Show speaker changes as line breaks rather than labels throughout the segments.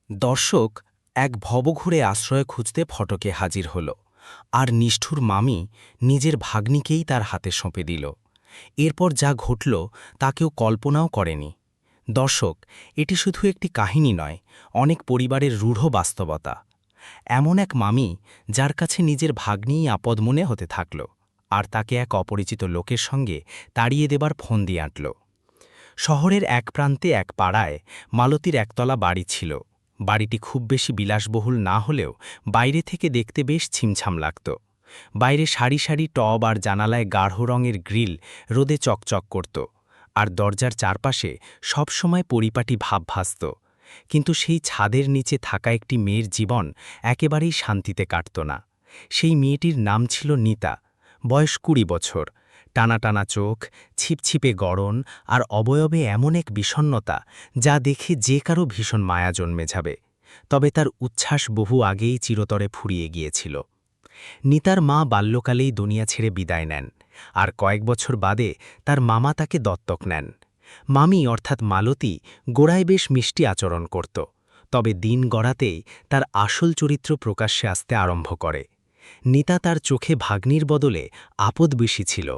দর্শক এক ভবঘুরে আশ্রয় খুঁজতে ফটকে হাজির হল, আর নিষ্ঠুর মামি নিজের ভাগ্নিকেই তার হাতে সঁপে দিল। এরপর যা ঘটল তা কেউ কল্পনাও করেনি। দর্শক, এটি শুধু একটি কাহিনী নয়, অনেক পরিবারের রূঢ় বাস্তবতা। এমন এক মামি যার কাছে নিজের ভাগ্নিই আপদ মনে হতে থাকল, আর তাকে এক অপরিচিত লোকের সঙ্গে তাড়িয়ে দেবার ফন্দি আঁটল। শহরের এক প্রান্তে এক পাড়ায় মালতীর একতলা বাড়ি ছিল। বাড়িটি খুব বেশি বিলাসবহুল না হলেও বাইরে থেকে দেখতে বেশ ছিমছাম লাগত। বাইরে সারি সারি টব আর জানালায় গাঢ় রঙের গ্রিল রোদে চকচক করত, আর দরজার চারপাশে সবসময় পরিপাটি ভাব ভাসত। কিন্তু সেই ছাদের নিচে থাকা একটি মেয়ের জীবন একেবারেই শান্তিতে কাটত না। সেই মেয়েটির নাম ছিল নিতা। বয়স ২০ বছর, টানা টানা চোখ, ছিপছিপে গড়ন আর অবয়বে এমন এক বিষণ্ণতা যা দেখে যে কারো ভীষণ মায়া জন্মে যাবে। তবে তার উচ্ছ্বাস বহু আগেই চিরতরে ফুরিয়ে গিয়েছিল। নিতার মা বাল্যকালেই দুনিয়া ছেড়ে বিদায় নেন, আর কয়েক বছর বাদে তার মামা তাকে দত্তক নেন। মামি অর্থাৎ মালতী গোড়ায় বেশ মিষ্টি আচরণ করত, তবে দিন গড়াতেই তার আসল চরিত্র প্রকাশ্যে আসতে আরম্ভ করে। নিতা তার চোখে ভাগ্নির বদলে আপদ বেশি ছিল।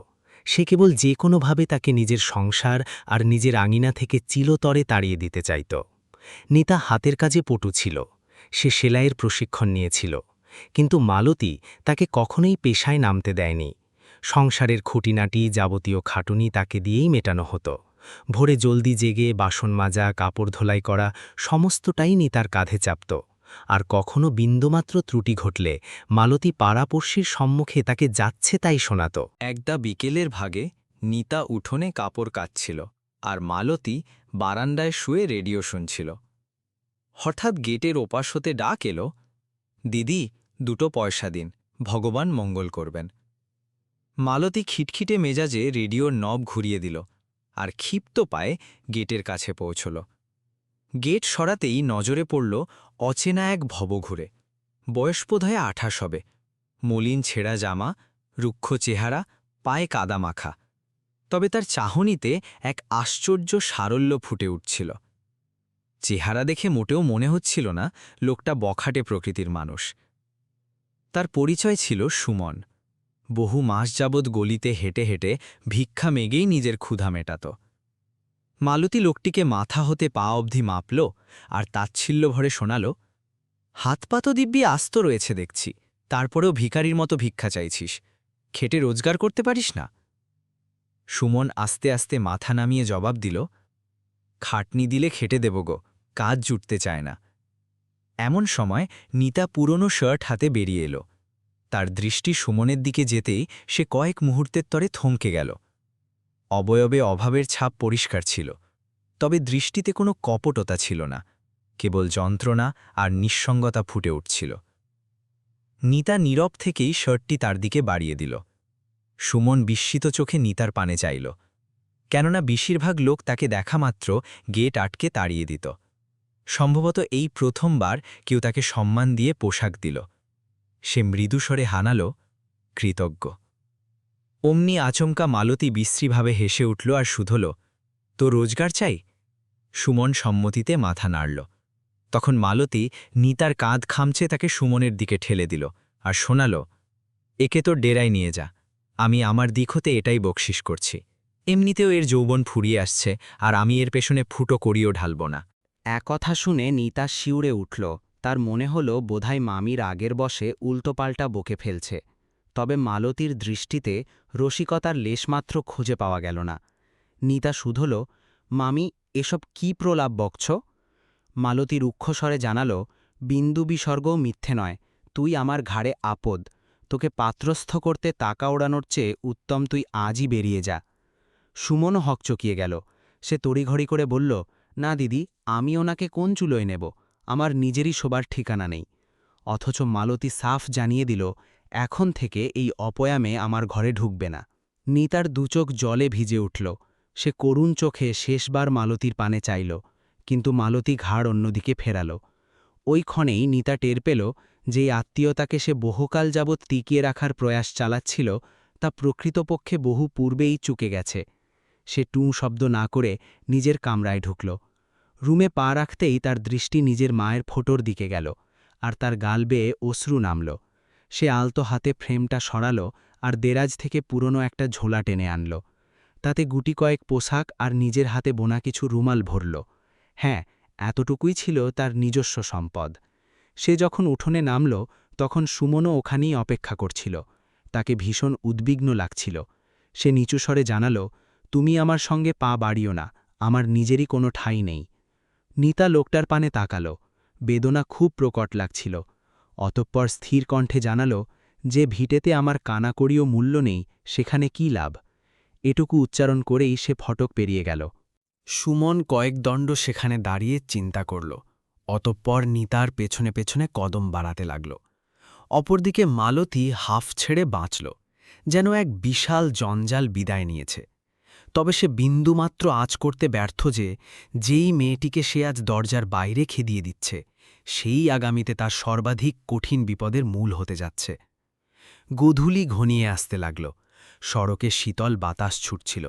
সে কেবল যে কোনোভাবে তাকে নিজের সংসার আর নিজের আঙিনা থেকে চিরতরে তাড়িয়ে দিতে চাইত। নিতা হাতের কাজে পটু ছিল, সে সেলাইয়ের প্রশিক্ষণ নিয়েছিল, কিন্তু মালতী তাকে কখনোই পেশায় নামতে দেয়নি। সংসারের খুঁটিনাটি যাবতীয় খাটুনি তাকে দিয়েই মেটানো হতো। ভোরে জলদি জেগে বাসন মাজা, কাপড় ধোলাই করা সমস্তটাই নিতার কাঁধে চাপত। আর কখনো বিন্দুমাত্র ত্রুটি ঘটলে মালতী পাড়াপড়শির সম্মুখে তাকে যাচ্ছে তাই শোনাত।
একদা বিকেলের ভাগে নিতা উঠোনে কাপড় কাচ্ছিল, আর মালতী বারান্দায় শুয়ে রেডিও শুনছিল। হঠাৎ গেটের ওপাশ হতে ডাক এলো, দিদি, 2টো পয়সা দিন, ভগবান মঙ্গল করবেন। মালতী খিটখিটে মেজাজে রেডিওর নব ঘুরিয়ে দিল, আর ক্ষিপ্ত পায়ে গেটের কাছে পৌঁছল। গেট সরাতেই নজরে পড়ল অচেনা এক ভবঘুরে। বয়স বোধহয় 28 হবে, মলিন ছেঁড়া জামা, রুক্ষ চেহারা, পায়ে কাদা মাখা। তবে তার চাহনিতে এক আশ্চর্য সারল্য ফুটে উঠছিল। চেহারা দেখে মোটেও মনে হচ্ছিল না লোকটা বখাটে প্রকৃতির মানুষ। তার পরিচয় ছিল সুমন। বহু মাস যাবৎ গলিতে হেঁটে হেঁটে ভিক্ষা মেগেই নিজের ক্ষুধা মেটাত। মালতী লোকটিকে মাথা হতে পা অবধি মাপল, আর তাচ্ছিল্য ভরে শোনাল, হাত পা তো দিব্যি আস্ত রয়েছে দেখছি, তারপরেও ভিখারির মতো ভিক্ষা চাইছিস, খেটে রোজগার করতে পারিস না? সুমন আস্তে আস্তে মাথা নামিয়ে জবাব দিল, খাটনি দিলে খেটে দেব গো, কাজ জুটতে চায় না। এমন সময় নিতা পুরনো শার্ট হাতে বেরিয়ে এলো। তার দৃষ্টি সুমনের দিকে যেতেই সে কয়েক মুহূর্তের তরে থমকে গেল। অবয়বে অভাবের ছাপ পরিষ্কার ছিল, তবে দৃষ্টিতে কোনো কপটতা ছিল না, কেবল যন্ত্রণা আর নিঃসঙ্গতা ফুটে উঠছিল। নিতা নীরব থেকেই শার্টটি তার দিকে বাড়িয়ে দিল। সুমন বিস্মিত চোখে নিতার পানে চাইল, কেননা বেশিরভাগ লোক তাকে দেখা মাত্র গেট আটকে তাড়িয়ে দিত। সম্ভবত এই প্রথমবার কেউ তাকে সম্মান দিয়ে পোশাক দিল। সে মৃদুস্বরে হানাল, কৃতজ্ঞ। অমনি আচমকা মালতী বিশ্রীভাবে হেসে উঠল আর শুধল, তো রোজগার চাই? সুমন সম্মতিতে মাথা নাড়ল। তখন মালতী নিতার কাঁধ খামচে তাকে সুমনের দিকে ঠেলে দিল, আর শোনাল, একে তোর ডেরায় নিয়ে যা, আমি আমার দিক হতে এটাই বকশিস করছি। এমনিতেও এর যৌবন ফুরিয়ে আসছে, আর আমি এর পেছনে ফুটো করিও ঢালব না।
একথা শুনে নিতা শিউরে উঠল। তার মনে হল বোধহয় মামির আগের বসে উল্টোপাল্টা বকে ফেলছে। তবে মালতীর দৃষ্টিতে রসিকতার লেশমাত্র খুঁজে পাওয়া গেল না। নিতা শুধল, মামি, এসব কি প্রলাপ বকছ? মালতী রুক্ষস্বরে জানাল, বিন্দু বিসর্গও মিথ্যে নয়, তুই আমার ঘাড়ে আপদ। তোকে পাত্রস্থ করতে টাকা ওড়ানোর চেয়ে উত্তম তুই আজই বেরিয়ে যা। সুমনও হকচকিয়ে গেল। সে তড়িঘড়ি করে বলল, না দিদি, আমি ওনাকে কোন চুলোয় নেব? আমার নিজেরই শোবার ঠিকানা নেই। অথচ মালতী সাফ জানিয়ে দিল, এখন থেকে এই অপয়ামে আমার ঘরে ঢুকবে না। নিতার দুচোখ জলে ভিজে উঠল। সে করুণ চোখে শেষবার মালতীর পানে চাইল, কিন্তু মালতী ঘাড় অন্যদিকে ফেরাল। ওই ক্ষণেই নিতা টের পেল, যে আত্মীয়তাকে সে বহুকাল যাবৎ টিকিয়ে রাখার প্রয়াস চালাচ্ছিল তা প্রকৃতপক্ষে বহু পূর্বেই চুকে গেছে। সে টুঁ শব্দ না করে নিজের কামরায় ঢুকল। রুমে পা রাখতেই তার দৃষ্টি নিজের মায়ের ফোটোর দিকে গেল, আর তার গাল বেয়ে অশ্রু নামল। সে আলতো হাতে ফ্রেমটা সরাল আর দেরাজ থেকে পুরনো একটা ঝোলা টেনে আনল। তাতে গুটি কয়েক পোশাক আর নিজের হাতে বোনা কিছু রুমাল ভরল। হ্যাঁ, এতটুকুই ছিল তার নিজস্ব সম্পদ। সে যখন উঠোনে নামল, তখন সুমনও ওখানেই অপেক্ষা করছিল। তাকে ভীষণ উদ্বিগ্ন লাগছিল। সে নিচু স্বরে জানাল, তুমি আমার সঙ্গে পা বাড়িও না, আমার নিজেরই কোনো ঠাঁই নেই। নিতা লোকটার পানে তাকাল। বেদনা খুব প্রকট লাগছিল। অতঃপর স্থির কণ্ঠে জানাল, যে ভিটেতে আমার কানাকড়িও মূল্য নেই, সেখানে কি লাভ? এটুকু উচ্চারণ করেই সে ফটক পেরিয়ে গেল।
সুমন কয়েক দণ্ড সেখানে দাঁড়িয়ে চিন্তা করল। অতঃপর নিতার পেছনে পেছনে কদম বাড়াতে লাগল। অপরদিকে মালতী হাফ ছেড়ে বাঁচল, যেন এক বিশাল জঞ্জাল বিদায় নিয়েছে। তবে সে বিন্দুমাত্র আঁচ করতে ব্যর্থ যে, যেই মেয়েটিকে সে আজ দরজার বাইরে খেদিয়ে দিচ্ছে, সেই আগামীতে তার সর্বাধিক কঠিন বিপদের মূল হতে যাচ্ছে। গোধূলি ঘনিয়ে আসতে লাগল। সড়কে শীতল বাতাস ছুটছিল।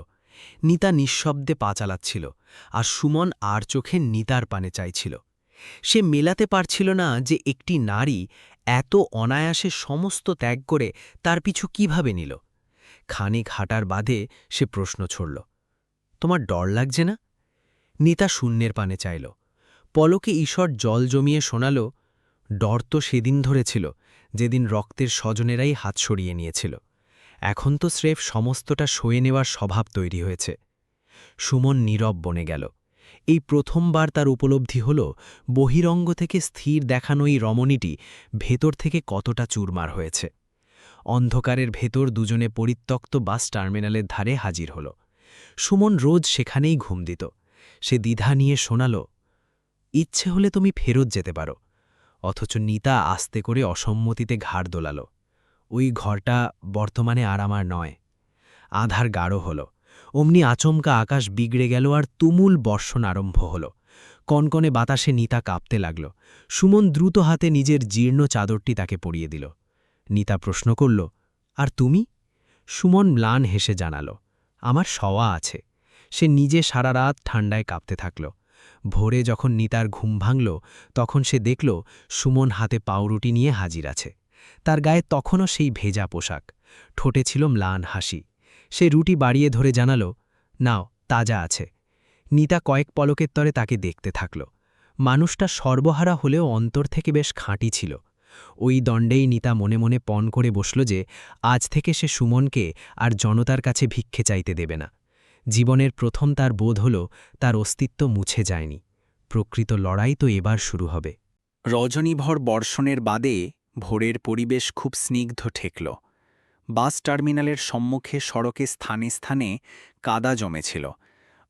নিতা নিঃশব্দে পা চালাচ্ছিল, আর সুমন আর চোখে নিতার পানে চাইছিল। সে মেলাতে পারছিল না যে একটি নারী এত অনায়াসে সমস্ত ত্যাগ করে তার পিছু কিভাবে নিল। খানিক হাঁটার বাদে সে প্রশ্ন ছড়ল, তোমার ডর লাগছে না? নিতা শূন্যের পানে চাইল। পলকে ঈশ্বর জল জমিয়ে শোনাল, ডর তো সেদিন ধরেছিল, যেদিন রক্তের স্বজনেরাই হাত সরিয়ে নিয়েছিল। এখন তো স্রেফ সমস্তটা সয়ে নেওয়ার স্বভাব তৈরি হয়েছে। সুমন নীরব বনে গেল। এই প্রথমবার তার উপলব্ধি হল, বহিরঙ্গ থেকে স্থির দেখানো এই রমণীটি ভেতর থেকে কতটা চুরমার হয়েছে। অন্ধকারের ভেতর দুজনে পরিত্যক্ত বাস টার্মিনালের ধারে হাজির হল। সুমন রোজ সেখানেই ঘুম দিত। সে দ্বিধা নিয়ে শোনাল, ইচ্ছে হলে তুমি ফেরত যেতে পারো। অথচ নিতা আস্তে করে অসম্মতিতে ঘাড় দোলাল। ওই ঘরটা বর্তমানে আর আমার নয়। আধার গাঢ় হল। অমনি আচমকা আকাশ বিগড়ে গেল আর তুমুল বর্ষণ আরম্ভ হল। কনকনে বাতাসে নিতা কাঁপতে লাগল। সুমন দ্রুত হাতে নিজের জীর্ণ চাদরটি তাকে পরিয়ে দিল। নিতা প্রশ্ন করল, আর তুমি? সুমন ম্লান হেসে জানাল, আমার শওয়া আছে। সে নিজে সারা রাত ঠান্ডায় কাঁপতে থাকল। ভোরে যখন নিতার ঘুম ভাঙল, তখন সে দেখল সুমন হাতে পাউরুটি নিয়ে হাজির আছে। তার গায়ে তখনও সেই ভেজা পোশাক, ঠোঁটে ছিল ম্লান হাসি। সে রুটি বাড়িয়ে ধরে জানাল, নাও, তাজা আছে। নিতা কয়েক পলকের তরে তাকে দেখতে থাকল। মানুষটা সর্বহারা হলেও অন্তর থেকে বেশ খাঁটি ছিল। ওই দণ্ডেই নিতা মনে মনে পণ করে বসল যে, আজ থেকে সে সুমনকে আর জনতার কাছে ভিক্ষে চাইতে দেবে না। জীবনের প্রথম তার বোধ হল, তার অস্তিত্ব মুছে যায়নি। প্রকৃত লড়াই তো এবার শুরু হবে।
রজনীভর বর্ষণের বাদে ভোরের পরিবেশ খুব স্নিগ্ধ ঠেকল। বাস টার্মিনালের সম্মুখে সড়কে স্থানে স্থানে কাদা জমেছিল,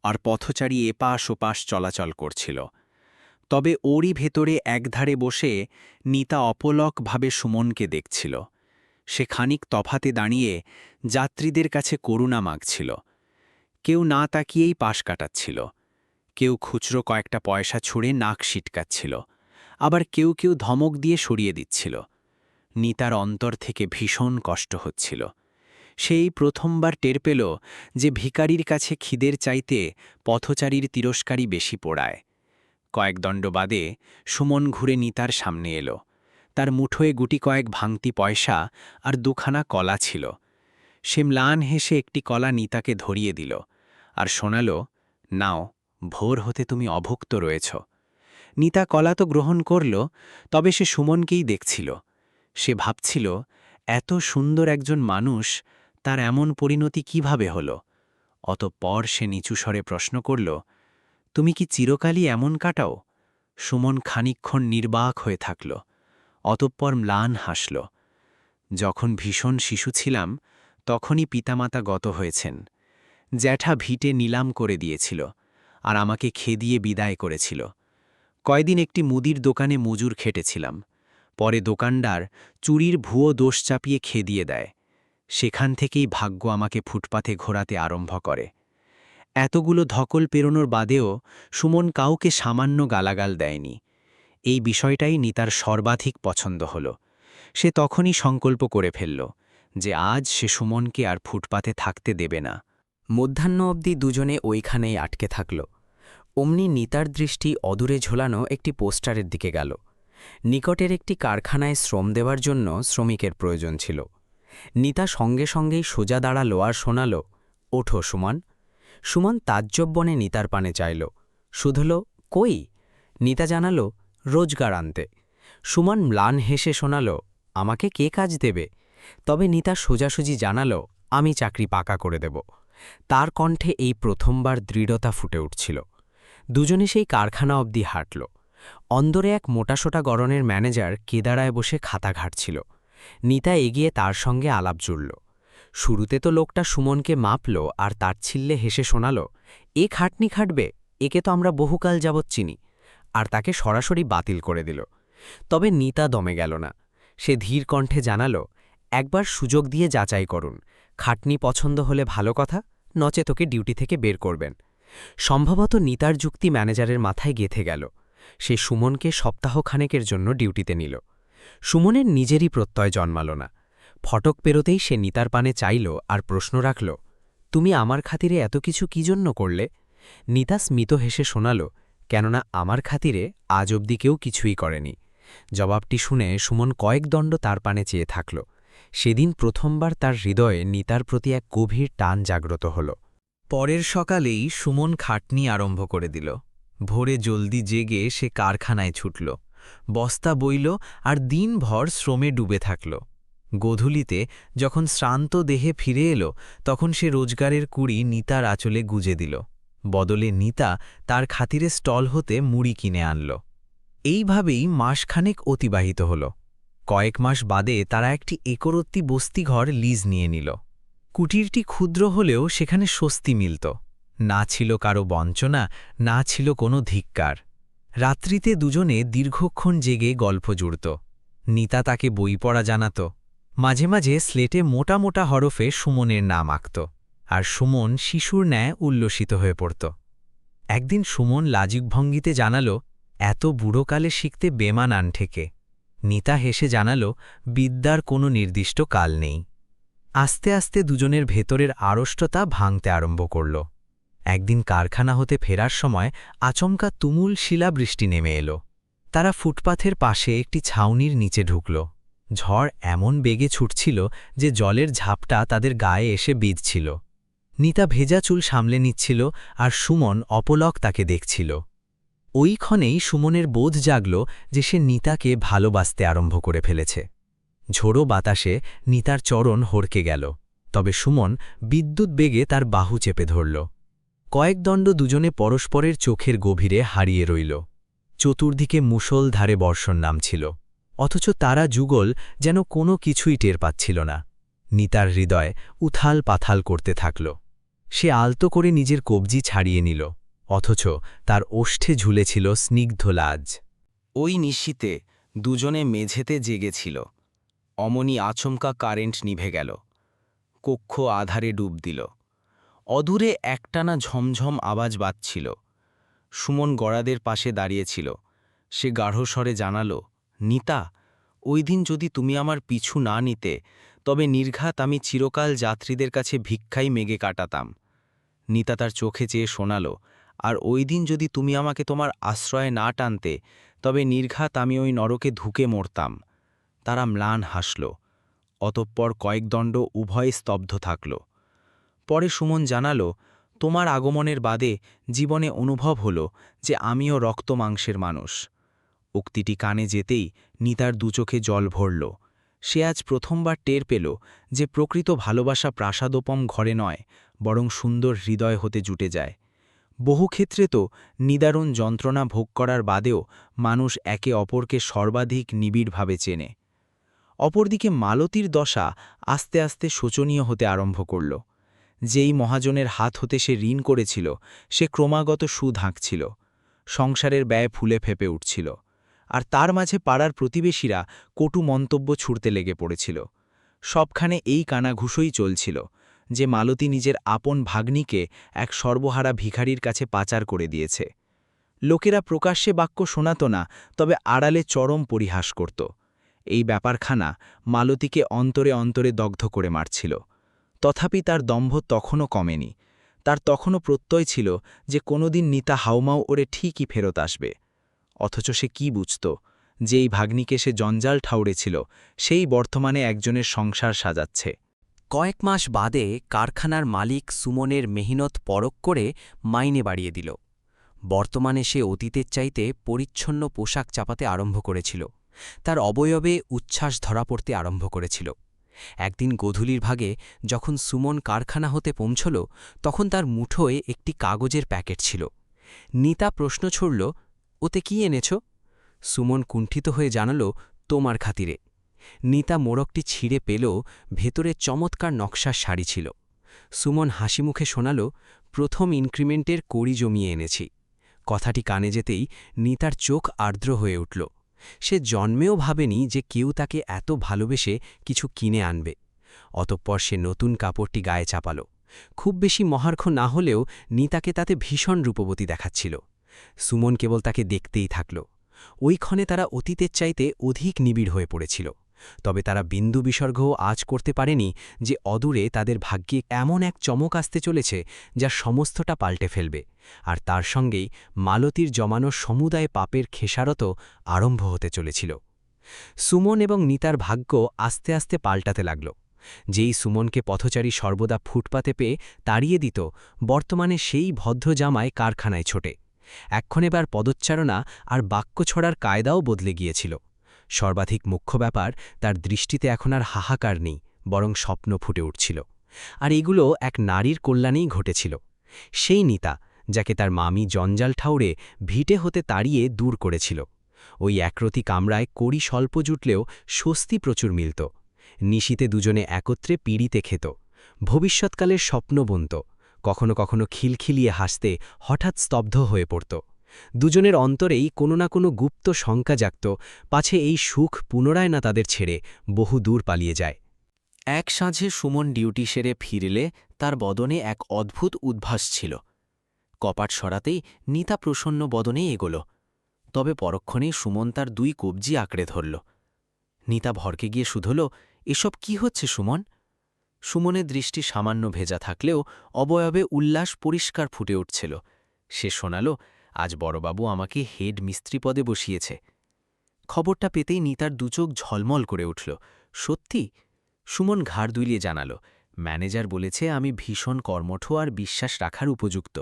আর পথচারী এপাশ ওপাশ চলাচল করছিল। তবে ওরই ভেতরে একধারে বসে নিতা অপলকভাবে সুমনকে দেখছিল। সে খানিক তফাতে দাঁড়িয়ে যাত্রীদের কাছে করুণা মাগছিল। কেউ না তাকিয়েই পাশ কাটাচ্ছিল, কেউ খুচরো কয়েকটা পয়সা ছুঁড়ে নাক সিটকাচ্ছিল, আবার কেউ কেউ ধমক দিয়ে সরিয়ে দিচ্ছিল। নিতার অন্তর থেকে ভীষণ কষ্ট হচ্ছিল। সেই প্রথমবার টের পেল যে ভিখারির কাছে খিদের চাইতে পথচারীর তিরস্কারই বেশি পোড়ায়। কয়েক দণ্ড বাদে সুমন ঘুরে নিতার সামনে এলো। তার মুঠোয় গুটি কয়েক ভাঙতি পয়সা আর দুখানা কলা ছিল। সে ম্লান হেসে একটি কলা নিতাকে ধরিয়ে দিল, আর শোনাল, নাও, ভোর হতে তুমি অভুক্ত রয়েছ। নিতা কলা তো গ্রহণ করল, তবে সে সুমনকেই দেখছিল। সে ভাবছিল, এত সুন্দর একজন মানুষ, তার এমন পরিণতি কিভাবে হল। অতঃপর সে নিচু স্বরে প্রশ্ন করল, তুমি কি চিরকালই এমন কাটাও? সুমন খানিকক্ষণ নির্বাক হয়ে থাকল। অতঃপর ম্লান হাসল। যখন ভীষণ শিশু ছিলাম, তখনই পিতামাতা গত হয়েছেন। জ্যাঠা ভিটে নিলাম করে দিয়েছিল, আর আমাকে খেদিয়ে বিদায় করেছিল। কয়দিন একটি মুদির দোকানে মজুর খেটেছিলাম। পরে দোকানদার চুরির ভুয়ো দোষ চাপিয়ে খেদিয়ে দেয়। সেখান থেকেই ভাগ্য আমাকে ফুটপাথে ঘোরাতে আরম্ভ করে। এতগুলো ধকল পেরোনোর বাদেও সুমন কাউকে সামান্য গালাগাল দেয়নি। এই বিষয়টাই নিতার সর্বাধিক পছন্দ হল। সে তখনই সংকল্প করে ফেলল যে আজ সে সুমনকে আর ফুটপাথে থাকতে দেবে না।
মধ্যাহ্ন অবধি দুজনে ওইখানেই আটকে থাকল। অমনি নিতার দৃষ্টি অদূরে ঝোলানো একটি পোস্টারের দিকে গেল। নিকটের একটি কারখানায় শ্রম দেওয়ার জন্য শ্রমিকের প্রয়োজন ছিল। নিতা সঙ্গে সঙ্গেই সোজা দাঁড়ালো আর শোনাল, ওঠো সুমন। সুমন তাজ্জব বনে নিতার পানে চাইল। শুধল, কই? নিতা জানালো, রোজগার আনতে। সুমন ম্লান হেসে শোনাল, আমাকে কে কাজ দেবে? তবে নিতা সোজাসুজি জানালো, আমি চাকরি পাকা করে দেব। তার কণ্ঠে এই প্রথমবার দৃঢ়তা ফুটে উঠছিল। দুজনে সেই কারখানা অবধি হাঁটল। অন্দরে এক মোটাসোটা গড়নের ম্যানেজার কেদারায় বসে খাতা ঘাঁটছিল। নিতা এগিয়ে তার সঙ্গে আলাপ জুড়ল। শুরুতে তো লোকটা সুমনকে মাপল আর তাচ্ছিল্যে হেসে শোনাল, এ খাটনি খাটবে, একে তো আমরা বহুকাল যাবৎ চিনি। আর তাকে সরাসরি বাতিল করে দিল। তবে নিতা দমে গেল না। সে ধীর কণ্ঠে জানাল, একবার সুযোগ দিয়ে যাচাই করুন, খাটনি পছন্দ হলে ভালো কথা, নচে তোকে ডিউটি থেকে বের করবেন। সম্ভবত নিতার যুক্তি ম্যানেজারের মাথায় গেঁথে গেল। সে সুমনকে সপ্তাহখানেকের জন্য ডিউটিতে নিল। সুমনের নিজেরই প্রত্যয় জন্মাল না। ফটক পেরোতেই সে নিতার পানে চাইল আর প্রশ্ন রাখল, তুমি আমার খাতিরে এত কিছু কি জন্য করলে? নিতা স্মিত হেসে শোনাল, কেননা আমার খাতিরে আজ অবধি কেউ কিছুই করেনি। জবাবটি শুনে সুমন কয়েক দণ্ড তার পানে চেয়ে থাকল। সেদিন প্রথমবার তার হৃদয়ে নিতার প্রতি এক গভীর টান জাগ্রত হল।
পরের সকালেই সুমন খাটনি আরম্ভ করে দিল। ভোরে জলদি জেগে সে কারখানায় ছুটল, বস্তা বইল আর দিনভর শ্রমে ডুবে থাকল। গোধূলিতে যখন শ্রান্ত দেহে ফিরে এলো, তখন সে রোজগারের কুড়ি নিতার আঁচলে গুজে দিল। বদলে নিতা তার খাতিরে স্টল হতে মুড়ি কিনে আনল। এইভাবেই মাসখানেক অতিবাহিত হল। কয়েক মাস বাদে তারা একটি একরত্তি বস্তিঘর লিজ নিয়ে নিল। কুটিরটি ক্ষুদ্র হলেও সেখানে স্বস্তি মিলত। না ছিল কারো বঞ্চনা, না ছিল কোনো ধিক্কার। রাত্রিতে দুজনে দীর্ঘক্ষণ জেগে গল্প জুড়ত। নিতা তাকে বই পড়া জানাত। মাঝে মাঝে স্লেটে মোটা মোটা হরফে সুমনের নাম আঁকত, আর সুমন শিশুর ন্যায় উল্লসিত হয়ে পড়ত। একদিন সুমন লাজুক ভঙ্গিতে জানাল, এত বুড়োকালে শিখতে বেমান আন ঠেকে। নিতা হেসে জানাল, বিদ্যার কোনো নির্দিষ্ট কাল নেই। আস্তে আস্তে দুজনের ভেতরের আড়ষ্টতা ভাঙতে আরম্ভ করল। একদিন কারখানা হতে ফেরার সময় আচমকা তুমুল শিলাবৃষ্টি নেমে এলো। তারা ফুটপাথের পাশে একটি ছাউনির নিচে ঢুকল। ঝড় এমন বেগে ছুটছিল যে জলের ঝাপটা তাদের গায়ে এসে বিঁধছিল। নিতা ভেজা চুল সামলে নিচ্ছিল আর সুমন অপলক তাকে দেখছিল। ওই ক্ষণেই সুমনের বোধ জাগল যে সে নিতাকে ভালোবাসতে আরম্ভ করে ফেলেছে। ঝোড়ো বাতাসে নিতার চরণ হড়কে গেল, তবে সুমন বিদ্যুৎ বেগে তার বাহু চেপে ধরল। কয়েক দণ্ড দুজনে পরস্পরের চোখের গভীরে হারিয়ে রইল। চতুর্দিকে মুষলধারে বর্ষণ নামছিল, অথচ তারা যুগল যেন কোনো কিছুই টের পাচ্ছিল না। নিতার হৃদয় উথাল পাথাল করতে থাকল। সে আলতো করে নিজের কবজি ছাড়িয়ে নিল, অথচ তার ওষ্ঠে ঝুলেছিল স্নিগ্ধ লাজ।
ওই নিশীতে দুজনে মেঝেতে জেগেছিল। অমনি আচমকা কারেন্ট নিভে গেল। কক্ষ আধারে ডুব দিল। অদূরে একটানা ঝমঝম আওয়াজ বাজছিল। সুমন গড়াদের পাশে দাঁড়িয়েছিল। সে গাঢ়স্বরে জানাল, নিতা, ওই দিন যদি তুমি আমার পিছু না নিতে, তবে নির্ঘাত আমি চিরকাল যাত্রীদের কাছে ভিক্ষাই মেগে কাটাতাম। নিতা তার চোখে চেয়ে শোনাল, আর ওই দিন যদি তুমি আমাকে তোমার আশ্রয়ে না টানতে, তবে নির্ঘাত আমি ওই নরকে ধুকে মরতাম। তারা ম্লান হাসল। অতঃপর কয়েক দণ্ড উভয়ে স্তব্ধ থাকল। পরে সুমন জানাল, তোমার আগমনের বাদে জীবনে অনুভব হল যে আমিও রক্ত মাংসের মানুষ। উক্তিটি কানে যেতেই নিতার দুচোখে জল ভরল। সে আজ প্রথমবার টের পেল যে প্রকৃত ভালোবাসা প্রাসাদোপম ঘরে নয়, বরং সুন্দর হৃদয় হতে জুটে যায়। বহু ক্ষেত্রে তো নিদারুণ যন্ত্রণা ভোগ করার বাদেও মানুষ একে অপরকে সর্বাধিক নিবিড়ভাবে চেনে। অপরদিকে মালতীর দশা আস্তে আস্তে শোচনীয় হতে আরম্ভ করল। যেই মহাজনের হাত হতে সে ঋণ করেছিল, সে ক্রমাগত সুদ হাঁকছিল। সংসারের ব্যয় ফুলে ফেপে উঠছিল, আর তার মাঝে পাড়ার প্রতিবেশীরা কটু মন্তব্য ছুড়তে লেগে পড়েছিল। সবখানে এই কানাঘুষোই চলছিল যে মালতী নিজের আপন ভাগ্নিকে এক সর্বহারা ভিখারির কাছে পাচার করে দিয়েছে। লোকেরা প্রকাশ্যে বাক্য শোনাত না, তবে আড়ালে চরম পরিহাস করত। এই ব্যাপারখানা মালতীকে অন্তরে অন্তরে দগ্ধ করে মারছিল। তথাপি তার দম্ভ তখনও কমেনি।
তার তখনও প্রত্যয় ছিল যে কোনোদিন নিতা হাউমাউ ওরে ঠিকই ফেরত আসবে। অথচ সে কি বুঝত যে এই ভাগ্নিকে সে জঞ্জাল ঠাউরেছিল সেই বর্তমানে একজনের সংসার সাজাচ্ছে।
কয়েক মাস বাদে কারখানার মালিক সুমনের মেহনত পরখ করে মাইনে বাড়িয়ে দিল। বর্তমানে সে অতীতের চাইতে পরিচ্ছন্ন পোশাক চাপাতে আরম্ভ করেছিল। তার অবয়বে উচ্ছ্বাস ধরা পড়তে আরম্ভ করেছিল। একদিন গোধূলির ভাগে যখন সুমন কারখানা হতে পৌঁছল, তখন তার মুঠোয় একটি কাগজের প্যাকেট ছিল। নিতা প্রশ্ন ছুড়ল, ওতে কি এনেছ? সুমন কুণ্ঠিত হয়ে জানাল, তোমার খাতিরে। নিতা মোড়কটি ছিঁড়ে পেল, ভেতরে চমৎকার নকশার শাড়ি ছিল। সুমন হাসিমুখে শোনাল, প্রথম ইনক্রিমেন্টের কড়ি জমিয়ে এনেছি। কথাটি কানে যেতেই নিতার চোখ আর্দ্র হয়ে উঠল। সে জন্মেও ভাবেনি যে কেউ তাকে এত ভালোবেসে কিছু কিনে আনবে। অতঃপর সে নতুন কাপড়টি গায়ে চাপাল। খুব বেশি মহার্ঘ না হলেও নিতাকে তাতে ভীষণ রূপবতী দেখাচ্ছিল। সুমন কেবল তাকে দেখতেই থাকল। ওই ক্ষণে তারা অতীতের চাইতে অধিক নিবিড় হয়ে পড়েছিল। তবে তারা বিন্দু বিসর্গও আজ করতে পারেনি যে অদূরে তাদের ভাগ্যে এমন এক চমক আসতে চলেছে যা সমস্তটা পাল্টে ফেলবে, আর তার সঙ্গেই মালতীর জমানো সমুদায় পাপের খেসারতও আরম্ভ হতে চলেছিল। সুমন এবং নিতার ভাগ্য আস্তে আস্তে পাল্টাতে লাগল। যেই সুমনকে পথচারী সর্বদা ফুটপাতে পেয়ে তাড়িয়ে দিত, বর্তমানে সেই ভদ্র জামায় কারখানায় ছোটে। এক্ষণেবার পদচ্চারণা আর বাক্য ছড়ার কায়দাও বদলে গিয়েছিল। সর্বাধিক মুখ্য ব্যাপার, তার দৃষ্টিতে এখন আর হাহাকার নেই, বরং স্বপ্ন ফুটে উঠছিল। আর এগুলো এক নারীর কল্যাণেই ঘটেছিল। সেই নিতা যাকে তার মামি জঞ্জাল ঠাউরে ভিটে হতে তাড়িয়ে দূর করেছিল। ওই একরতি কামরায় কড়ি স্বল্প জুটলেও স্বস্তি প্রচুর মিলত। নিশীতে দুজনে একত্রে পিড়িতে খেত, ভবিষ্যৎকালের স্বপ্ন বুনত, কখনো কখনো খিলখিলিয়ে হাসতে হঠাৎ স্তব্ধ হয়ে পড়ত। দুজনের অন্তরেই কোনো না কোনো গুপ্ত শঙ্কা জাগত, পাছে এই সুখ পুনরায় না তাদের ছেড়ে বহু দূর পালিয়ে যায়।
এক সাঁঝে সুমন ডিউটি সেরে ফিরলে তার বদনে এক অদ্ভুত উদ্ভাস ছিল। কপাট সরাতেই নিতা প্রসন্ন বদনে এগোল, তবে পরক্ষণেই সুমন তার 2 কবজি আঁকড়ে ধরল। নিতা ভরকে গিয়ে শুধল, এসব কি হচ্ছে সুমন? সুমনের দৃষ্টি সামান্য ভেজা থাকলেও অবয়বে উল্লাস পরিষ্কার ফুটে উঠছিল। সে শোনাল, আজ বড়বাবু আমাকে হেড মিস্ত্রি পদে বসিয়েছে। খবরটা পেতেই নিতার দুচোখ ঝলমল করে উঠল। সত্যি? সুমন ঘাড় দুলিয়ে জানাল, ম্যানেজার বলেছে আমি ভীষণ কর্মঠ আর বিশ্বাস রাখার উপযুক্ত।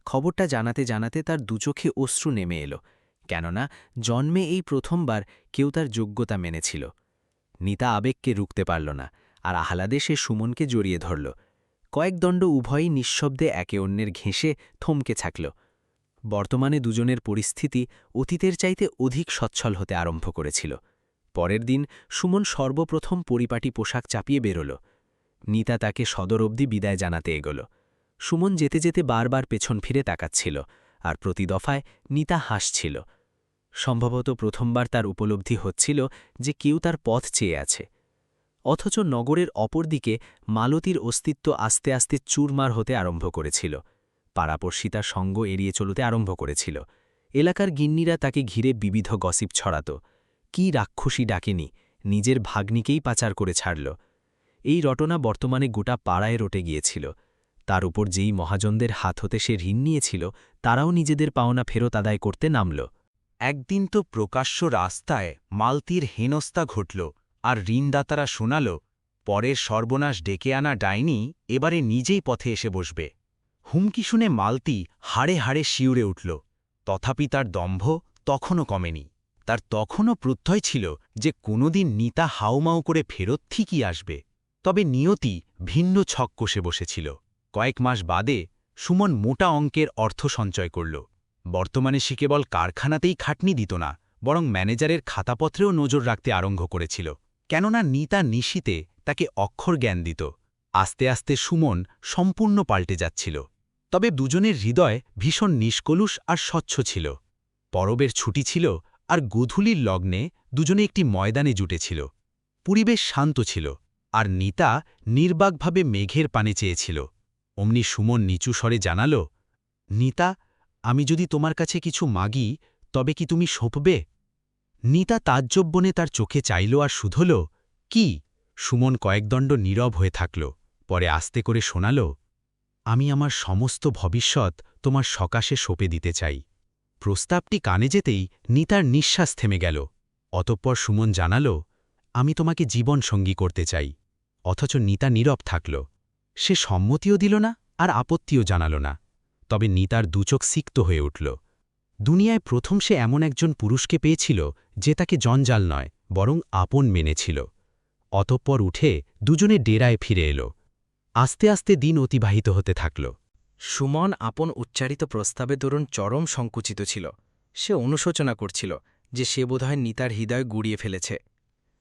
খবরটা জানাতে জানাতে তার দুচোখে অশ্রু নেমে এলো, কেননা জন্মে এই প্রথমবার কেউ তার যোগ্যতা মেনেছিল। নিতা আবেগকে রুখতে পারল না, আর আহ্লাদে সে সুমনকে জড়িয়ে ধরল। কয়েক দণ্ড উভয়ই নিঃশব্দে একে অন্যের ঘেঁষে থমকে থাকল। বর্তমানে দুজনের পরিস্থিতি অতীতের চাইতে অধিক সচ্ছল হতে আরম্ভ করেছিল। পরের দিন সুমন সর্বপ্রথম পরিপাটি পোশাক চাপিয়ে বেরোল। নিতা তাকে সদর অবধি বিদায় জানাতে এগোল। সুমন যেতে যেতে বারবার পেছন ফিরে তাকাচ্ছিল, আর প্রতি দফায় নিতা হাসছিল। সম্ভবত প্রথমবার তার উপলব্ধি হচ্ছিল যে কেউ তার পথ চেয়ে আছে। অথচ নগরের অপর দিকে মালতীর অস্তিত্ব আস্তে আস্তে চুরমার হতে আরম্ভ করেছিল। পাড়াপড়শি তার সঙ্গ এড়িয়ে চলতে আরম্ভ করেছিল। এলাকার গিন্নিরা তাকে ঘিরে বিবিধ গসিপ ছড়াত। কি রাক্ষসী ডাকেনি, নিজের ভাগ্নিকেই পাচার করে ছাড়ল। এই রটনা বর্তমানে গোটা পাড়ায় রটে গিয়েছিল। তার উপর যেই মহাজনদের হাত হতে সে ঋণ নিয়েছিল, তারাও নিজেদের পাওনা ফেরত আদায় করতে নামল।
একদিন তো প্রকাশ্য রাস্তায় মালতীর হেনস্তা ঘটল, আর ঋণদাতারা শোনাল, পরের সর্বনাশ ডেকে আনা ডাইনি এবারে নিজেই পথে এসে বসবে। হুমকি শুনে মালতী হাড়ে হাড়ে শিউরে উঠল। তথাপি তার দম্ভ তখনও কমেনি। তার তখনও প্রত্যয় ছিল যে কোনোদিন নিতা হাউমাউ করে ফেরত ঠিকই আসবে। তবে নিয়তি ভিন্ন ছক কষে বসেছিল। কয়েক মাস বাদে সুমন মোটা অঙ্কের অর্থ সঞ্চয় করল। বর্তমানে সে কেবল কারখানাতেই খাটনি দিত না, বরং ম্যানেজারের খাতাপত্রেও নজর রাখতে আরম্ভ করেছিল। কেননা নিতা নিশীতে তাকে অক্ষর জ্ঞান দিত। আস্তে আস্তে সুমন সম্পূর্ণ পাল্টে যাচ্ছিল। তবে দুজনের হৃদয় ভীষণ নিষ্কলুষ আর স্বচ্ছ ছিল। পরবের ছুটি ছিল, আর গোধূলির লগ্নে দুজনে একটি ময়দানে জুটেছিল। পরিবেশ শান্ত ছিল, আর নিতা নির্বাকভাবে মেঘের পানে চেয়েছিল। অমনি সুমন নিচু স্বরে জানাল, নিতা, আমি যদি তোমার কাছে কিছু মাগি, তবে কি তুমি সঁপবে? নিতা তাজ্জব্যনে তার চোখে চাইল আর শুধল, কি? সুমন কয়েকদণ্ড নীরব হয়ে থাকল, পরে আস্তে করে শোনাল, আমি আমার সমস্ত ভবিষ্যৎ তোমার সকাশে সঁপে দিতে চাই। প্রস্তাবটি কানে যেতেই নিতার নিঃশ্বাস থেমে গেল। অতঃপর সুমন জানাল, আমি তোমাকে জীবনসঙ্গী করতে চাই। অথচ নিতা নীরব থাকল। সে সম্মতিও দিল না আর আপত্তিও জানাল না। তবে নিতার দুচোখ সিক্ত হয়ে উঠল। দুনিয়ায় প্রথম সে এমন একজন পুরুষকে পেয়েছিল যে তাকে জঞ্জাল নয় বরং আপন মেনেছিল। অতঃপর উঠে দুজনে ডেরায় ফিরে এল। আস্তে আস্তে দিন অতিবাহিত হতে থাকল।
সুমন আপন উচ্চারিত প্রস্তাবে দরুন চরম সংকুচিত ছিল। সে অনুশোচনা করছিল যে সে বোধহয় নিতার হৃদয় গুড়িয়ে ফেলেছে।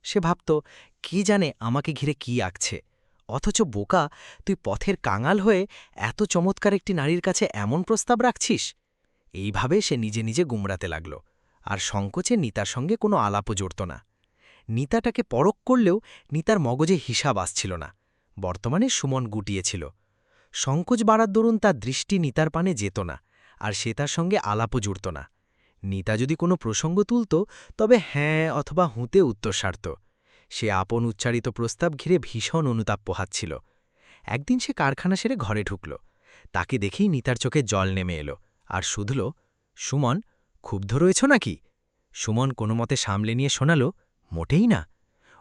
সে ভাবত, কি জানে আমাকে ঘিরে কি আঁকছে। অথচ বোকা, তুই পথের কাঙাল হয়ে এত চমৎকার একটি নারীর কাছে এমন প্রস্তাব রাখছিস। এইভাবে সে নিজে নিজে গুমরাতে লাগল, আর সংকোচে নিতার সঙ্গে কোনো আলাপও জড়ত না। নিতাটাকে পরখ করলেও নিতার মগজে হিসাব আসছিল না। বর্তমানে সুমন গুটিয়েছিল। সংকোচ বাড়ার দরুন তার দৃষ্টি নিতার পানে যেত না, আর সে তার সঙ্গে আলাপও জুড়ত না। নিতা যদি কোনো প্রসঙ্গ তুলত, তবে হ্যাঁ অথবা হুঁতে উত্তর সারত। সে আপন উচ্চারিত প্রস্তাব ঘিরে ভীষণ অনুতাপ পোহাচ্ছিল। একদিন সে কারখানা সেরে ঘরে ঢুকল। তাকে দেখেই নিতার চোখে জল নেমে এলো, আর শুধল, সুমন, ক্ষুব্ধ রয়েছ নাকি? সুমন কোনো মতে সামলে নিয়ে শোনাল, মোটেই না।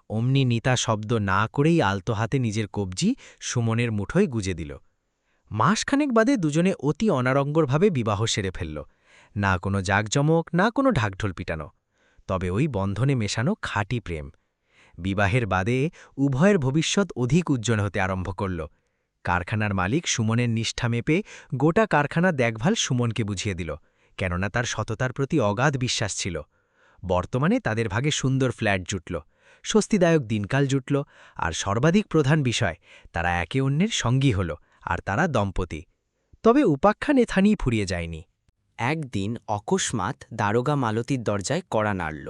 অমনি নিতা শব্দ না করেই আলতো হাতে নিজের কবজি সুমনের মুঠোয় গুজে দিল। মাসখানেক বাদে দুজনে অতি অনাড়ম্বরভাবে বিবাহ সেরে ফেলল। না কোনো জাঁকজমক, না কোনো ঢাকঢোল পিটানো, তবে ওই বন্ধনে মেশানো খাঁটি প্রেম। বিবাহের বাদে উভয়ের ভবিষ্যৎ অধিক উজ্জ্বল হতে আরম্ভ করল। কারখানার মালিক সুমনের নিষ্ঠা মেপে গোটা কারখানা দেখভাল সুমনকে বুঝিয়ে দিল, কেননা তার সততার প্রতি অগাধ বিশ্বাস ছিল। বর্তমানে তাদের ভাগে সুন্দর ফ্ল্যাট জুটল, স্বস্তিদায়ক দিনকাল জুটল, আর সর্বাধিক প্রধান বিষয়, তারা একে অন্যের সঙ্গী হল, আর তারা দম্পতি। তবে উপাখ্যানে থানিই ফুরিয়ে যায়নি।
একদিন অকস্মাৎ দারোগা মালতীর দরজায় কড়া নাড়ল।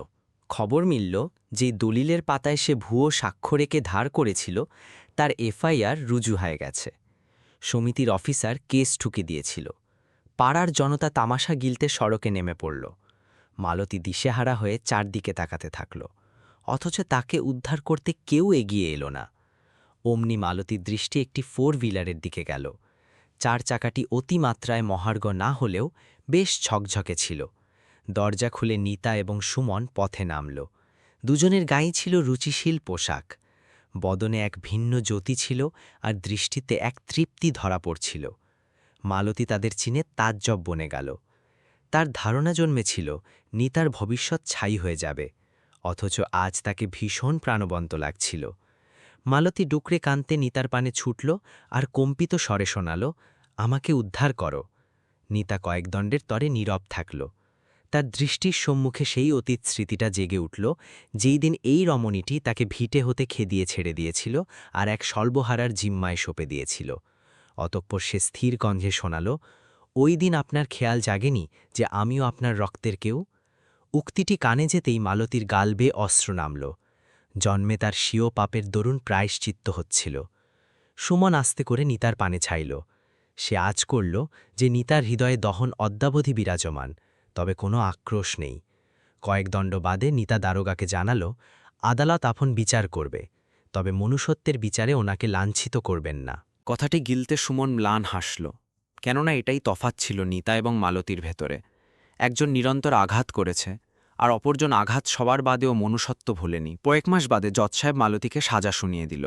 খবর মিলল যে দলিলের পাতায় সে ভুয়ো সাক্ষ্য রেখে ধার করেছিল তার এফআইআর রুজু হয়ে গেছে। সমিতির অফিসার কেস ঠুকে দিয়েছিল। পাড়ার জনতা তামাশা গিলতে সড়কে নেমে পড়ল। মালতী দিশেহারা হয়ে চারদিকে তাকাতে থাকল, অথচ তাকে উদ্ধার করতে কেউ এগিয়ে এলো না। অমনি মালতীর দৃষ্টি একটি 4 হুইলারের দিকে গেল। 4 চাকাটি অতিমাত্রায় মহার্ঘ না হলেও বেশ ঝকঝকে ছিল। দরজা খুলে নিতা এবং সুমন পথে নামল। দুজনের গায়ে ছিল রুচিশীল পোশাক। বদনে এক ভিন্ন জ্যোতি ছিল, আর দৃষ্টিতে এক তৃপ্তি ধরা পড়ছিল। মালতী তাদের চিনে তাজ্জব বনে গেল। তার ধারণা জন্মেছিল নিতার ভবিষ্যৎ ছাই হয়ে যাবে, অথচ আজ তাকে ভীষণ প্রাণবন্ত লাগছিল। মালতী ডুকরে কান্তে নিতার পানে ছুটল আর কম্পিত স্বরে শোনাল, আমাকে উদ্ধার করো। নিতা কয়েক দণ্ডের তরে নীরব থাকল। তার দৃষ্টির সম্মুখে সেই অতীত স্মৃতিটা জেগে উঠল, যেই দিন এই রমণীটি তাকে ভিটে হতে খেদিয়ে ছেড়ে দিয়েছিল আর এক সর্বহারার জিম্মায় সঁপে দিয়েছিল। অতঃপর সে স্থির কণ্ঠে শোনাল, ওই দিন আপনার খেয়াল জাগেনি যে আমিও আপনার রক্তের কেউ? উক্তিটি কানে যেতেই মালতীর গাল বেয়ে অশ্রু নামল। জন্মে তার স্বীয় পাপের দরুন প্রায়শ্চিত্ত হচ্ছিল। সুমন আস্তে করে নিতার পানে ছাইল। সে আজ করল যে নিতার হৃদয়ে দহন অদ্যাবধি বিরাজমান, তবে কোনো আক্রোশ নেই। কয়েক দণ্ড বাদে নিতা দারোগাকে জানাল, আদালত আপন বিচার করবে, তবে মনুষ্যত্বের বিচারে ওনাকে লাঞ্ছিত করবেন না।
কথাটি গিলতে সুমন ম্লান হাসল, কেননা এটাই তফাৎ ছিল নিতা এবং মালতীর ভেতরে। একজন নিরন্তর আঘাত করেছে, আর অপরজন আঘাত সবার বাদেও মনুষ্যত্ব ভোলেনি। কয়েক মাস বাদে জজ সাহেব মালতীকে সাজা শুনিয়ে দিল।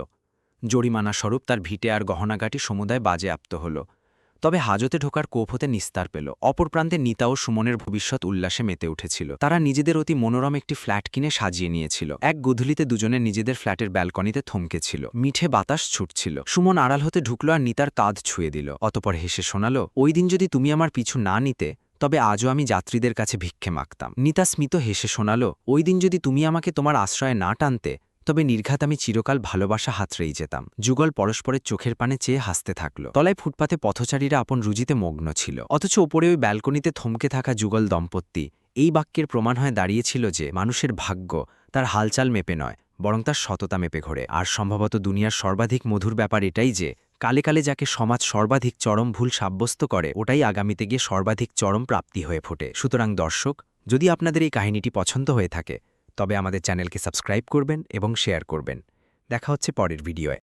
জরিমানা স্বরূপ তার ভিটে আর গহনাগাটি সমুদায় বাজেয়াপ্ত হল। তবে হাজতে ঢোকার কোপ হতে নিস্তার পেল। অপর প্রান্তে নিতা ও সুমনের ভবিষ্যৎ উল্লাসে মেতে উঠেছিল। তারা নিজেদের অতি মনোরম একটি ফ্ল্যাট কিনে সাজিয়ে নিয়েছিল। এক গধূলিতে দুজনে নিজেদের ফ্ল্যাটের ব্যালকনিতে থমকেছিল। মিঠে বাতাস ছুটছিল। সুমন আড়াল হতে ঢুকল আর নিতার কাঁধ ছুঁয়ে দিল। অতপর হেসে শোনাল, ওই দিন যদি তুমি আমার পিছু না নিতে, তবে আজও আমি যাত্রীদের কাছে ভিক্ষে মাগতাম। নিতা স্মিত হেসে শোনাল, ওই দিন যদি তুমি আমাকে তোমার আশ্রয়ে না টানতে, তবে নির্ঘাত আমি চিরকাল ভালোবাসা হাতড়েই যেতাম। যুগল পরস্পরের চোখের পানে চেয়ে হাসতে থাকল। তলায় ফুটপাতে পথচারীরা আপন রুজিতে মগ্ন ছিল, অথচ ওপরে ওই ব্যালকনিতে থমকে থাকা যুগল দম্পতি এই বাক্যের প্রমাণ হয়ে দাঁড়িয়েছিল যে মানুষের ভাগ্য তার হালচাল মেপে নয়, বরং তার সততা মেপে ঘোরে। আর সম্ভবত দুনিয়ার সর্বাধিক মধুর ব্যাপার এটাই যে কালে কালে যাকে সমাজ সর্বাধিক চরম ভুল সাব্যস্ত করে, ওটাই আগামীতে গিয়ে সর্বাধিক চরম প্রাপ্তি হয়ে ফোটে। সুতরাং দর্শক, যদি আপনাদের এই কাহিনীটি পছন্দ হয়ে থাকে, তবে আমাদের চ্যানেলকে সাবস্ক্রাইব করবেন এবং শেয়ার করবেন। দেখা হচ্ছে পরের ভিডিওয়ে।